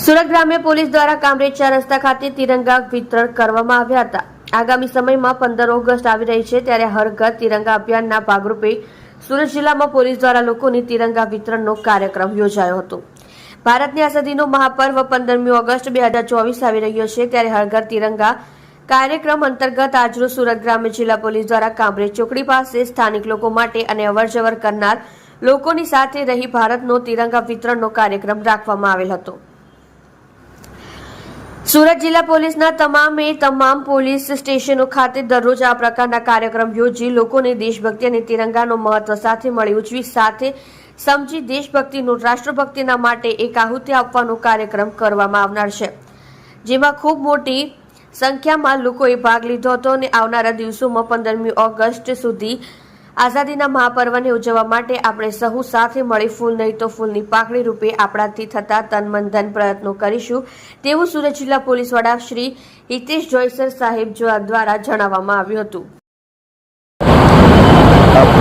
સુરત ગ્રામ્ય પોલીસ દ્વારા કામરેજ 4 રસ્તા ખાતે તિરંગા વિતરણ કરવામાં આવ્યા હતા। આગામી સમયમાં 15 ઓગસ્ટ આવી રહી છે, ત્યારે હર ઘર તિરંગા અભિયાનના ભાગરૂપે સુરત જિલ્લામાં પોલીસ દ્વારા લોકોને તિરંગા વિતરણનો કાર્યક્રમ યોજાયો હતો। ભારતની આઝાદીનો મહાપર્વ 15મી ઓગસ્ટ 2024 આવી રહ્યો છે, ત્યારે હર ઘર તિરંગા કાર્યક્રમ અંતર્ગત આજરોજ સુરત ગ્રામ્ય જિલ્લા પોલીસ દ્વારા કામરેજ ચોકડી પાસે સ્થાનિક લોકો માટે અને અવરજવર કરનાર લોકોની સાથે રહી ભારતનો તિરંગા વિતરણનો કાર્યક્રમ રાખવામાં આવેલ હતો। સુરત જિલ્લા પોલીસના તમામ પોલીસ સ્ટેશનો ખાતે દરરોજ આ પ્રકારના કાર્યક્રમ યોજી લોકોને દેશભક્તિ અને તિરંગાનો મહત્વ સાથે મળી ઉજવી સાથે સમજી દેશભક્તિનું રાષ્ટ્રભક્તિના માટે એક આહુતિ આપવાનો કાર્યક્રમ કરવામાં આવનાર છે, જેમાં ખૂબ મોટી સંખ્યામાં લોકોએ ભાગ લીધો હતો અને આવનારા દિવસોમાં 15મી ઓગસ્ટ સુધી આઝાદીના મહાપર્વને ઉજવવા માટે આપણે સહુ સાથે મળી ફૂલ નહીં તો ફૂલની પાંખડી રૂપે આપણાથી થતા તન મન ધન પ્રયત્નો કરીશું તેવું સુરત જિલ્લા પોલીસ વડા શ્રી હિતેશ જોયસર સાહેબ દ્વારા જણાવવામાં આવ્યું હતું।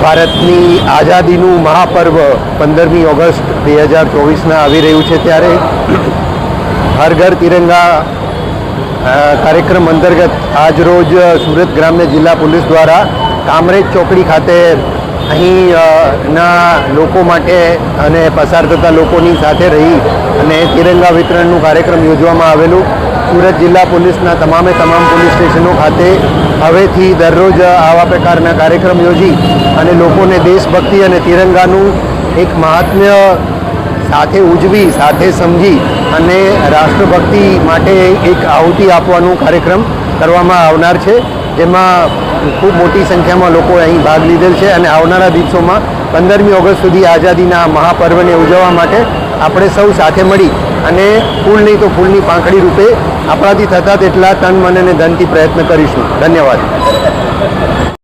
ભારતની આઝાદીનું મહાપર્વ 15મી ઓગસ્ટ 2024ના આવી રહ્યું છે, ત્યારે હર ઘર તિરંગા કાર્યક્રમ અંતર્ગત આજરોજ સુરત ગ્રામ્ય જિલ્લા પોલીસ દ્વારા કામરેજ ચોકડી ખાતે અહીંના લોકો માટે અને પસાર થતા લોકોની સાથે રહી અને તિરંગા વિતરણનું કાર્યક્રમ યોજવામાં આવેલું। સુરત જિલ્લા પોલીસના તમામ પોલીસ સ્ટેશનો ખાતે હવેથી દરરોજ આવા પ્રકારના કાર્યક્રમ યોજી અને લોકોને દેશભક્તિ અને તિરંગાનું એક મહાત્મ્ય સાથે ઉજવી સાથે સમજી અને રાષ્ટ્રભક્તિ માટે એક આહુતિ આપવાનો કાર્યક્રમ કરવામાં આવનાર છે, જેમાં ખૂબ મોટી સંખ્યામાં લોકો અહીં ભાગ લીધેલ છે અને આવનારા દિવસોમાં 15મી ઓગસ્ટ સુધી આઝાદીના મહાપર્વને ઉજવવા માટે આપણે સૌ સાથે મળી અને ફૂલ નહીં તો ફૂલની પાંખડી રૂપે આપણાથી થતા તેટલા તન મન અને ધનથી પ્રયત્ન કરીશું। ધન્યવાદ।